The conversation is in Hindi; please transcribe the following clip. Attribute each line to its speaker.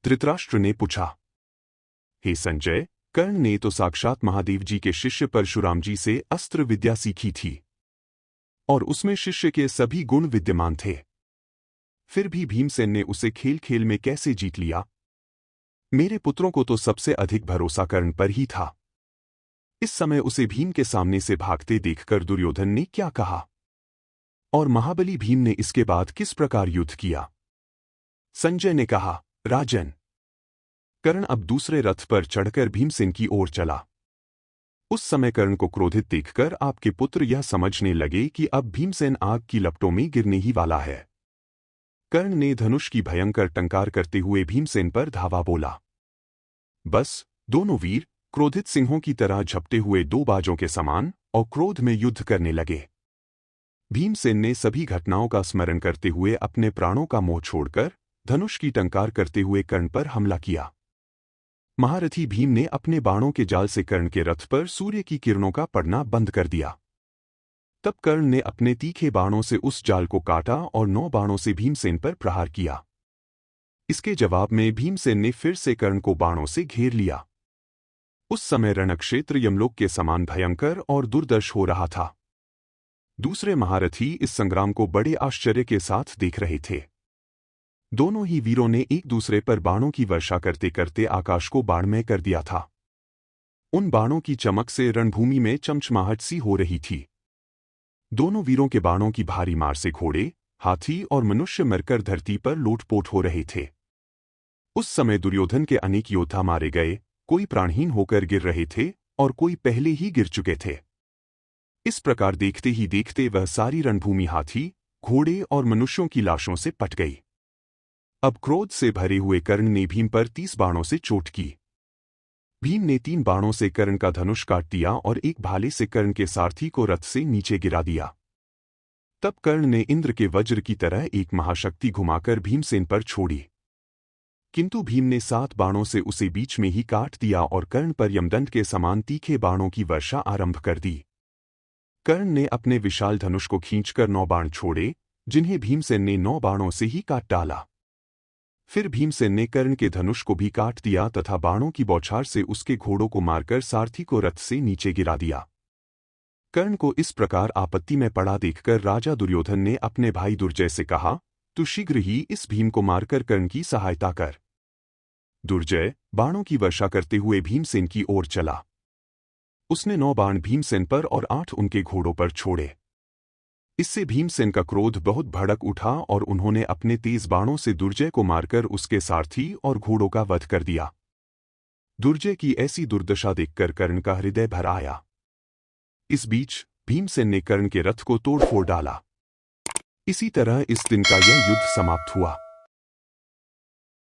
Speaker 1: धृतराष्ट्र ने पूछा। हे संजय, कर्ण ने तो साक्षात महादेव जी के शिष्य परशुराम जी से अस्त्र विद्या सीखी थी और उसमें शिष्य के सभी गुण विद्यमान थे। फिर भी भीमसेन ने उसे खेल खेल में कैसे जीत लिया? मेरे पुत्रों को तो सबसे अधिक भरोसा कर्ण पर ही था। इस समय उसे भीम के सामने से भागते देखकर दुर्योधन ने क्या कहा और महाबली भीम ने इसके बाद किस प्रकार युद्ध किया? संजय ने कहा, राजन, कर्ण अब दूसरे रथ पर चढ़कर भीमसेन की ओर चला। उस समय कर्ण को क्रोधित देखकर आपके पुत्र यह समझने लगे कि अब भीमसेन आग की लपटों में गिरने ही वाला है। कर्ण ने धनुष की भयंकर टंकार करते हुए भीमसेन पर धावा बोला। बस दोनों वीर क्रोधित सिंहों की तरह झपटे हुए दो बाजों के समान और क्रोध में युद्ध करने लगे। भीमसेन ने सभी घटनाओं का स्मरण करते हुए अपने प्राणों का मोह छोड़कर धनुष की टंकार करते हुए कर्ण पर हमला किया। महारथी भीम ने अपने बाणों के जाल से कर्ण के रथ पर सूर्य की किरणों का पड़ना बंद कर दिया। तब कर्ण ने अपने तीखे बाणों से उस जाल को काटा और 9 बाणों से भीमसेन पर प्रहार किया। इसके जवाब में भीमसेन ने फिर से कर्ण को बाणों से घेर लिया। उस समय रणक्षेत्र यमलोक के समान भयंकर और दुर्दर्श हो रहा था। दूसरे महारथी इस संग्राम को बड़े आश्चर्य के साथ देख रहे थे। दोनों ही वीरों ने एक दूसरे पर बाणों की वर्षा करते करते आकाश को बाणमय कर दिया था। उन बाणों की चमक से रणभूमि में चमचमाहट सी हो रही थी। दोनों वीरों के बाणों की भारी मार से घोड़े, हाथी और मनुष्य मरकर धरती पर लोटपोट हो रहे थे। उस समय दुर्योधन के अनेक योद्धा मारे गए, कोई प्राणहीन होकर गिर रहे थे और कोई पहले ही गिर चुके थे। इस प्रकार देखते ही देखते वह सारी रणभूमि हाथी, घोड़े और मनुष्यों की लाशों से पट गई। अब क्रोध से भरे हुए कर्ण ने भीम पर 30 बाणों से चोट की। भीम ने 3 बाणों से कर्ण का धनुष काट दिया और एक भाले से कर्ण के सारथी को रथ से नीचे गिरा दिया। तब कर्ण ने इंद्र के वज्र की तरह एक महाशक्ति घुमाकर भीमसेन पर छोड़ी, किंतु भीम ने 7 बाणों से उसे बीच में ही काट दिया और कर्ण पर यमदंड के समान तीखे बाणों की वर्षा आरंभ कर दी। कर्ण ने अपने विशाल धनुष को खींचकर 9 बाण छोड़े, जिन्हें भीमसेन ने 9 बाणों से ही काट डाला। फिर भीमसेन ने कर्ण के धनुष को भी काट दिया तथा बाणों की बौछार से उसके घोड़ों को मारकर सारथी को रथ से नीचे गिरा दिया। कर्ण को इस प्रकार आपत्ति में पड़ा देखकर राजा दुर्योधन ने अपने भाई दुर्जय से कहा, तू शीघ्र ही इस भीम को मारकर कर्ण की सहायता कर। दुर्जय बाणों की वर्षा करते हुए भीमसेन की ओर चला। उसने 9 बाण भीमसेन पर और 8 उनके घोड़ों पर छोड़े। इससे भीमसेन का क्रोध बहुत भड़क उठा और उन्होंने अपने तेज बाणों से दुर्जय को मारकर उसके सारथी और घोड़ों का वध कर दिया। दुर्जय की ऐसी दुर्दशा देखकर कर्ण का हृदय भर आया। इस बीच भीमसेन ने कर्ण के रथ को तोड़ फोड़ डाला। इसी तरह इस दिन का यह युद्ध समाप्त हुआ।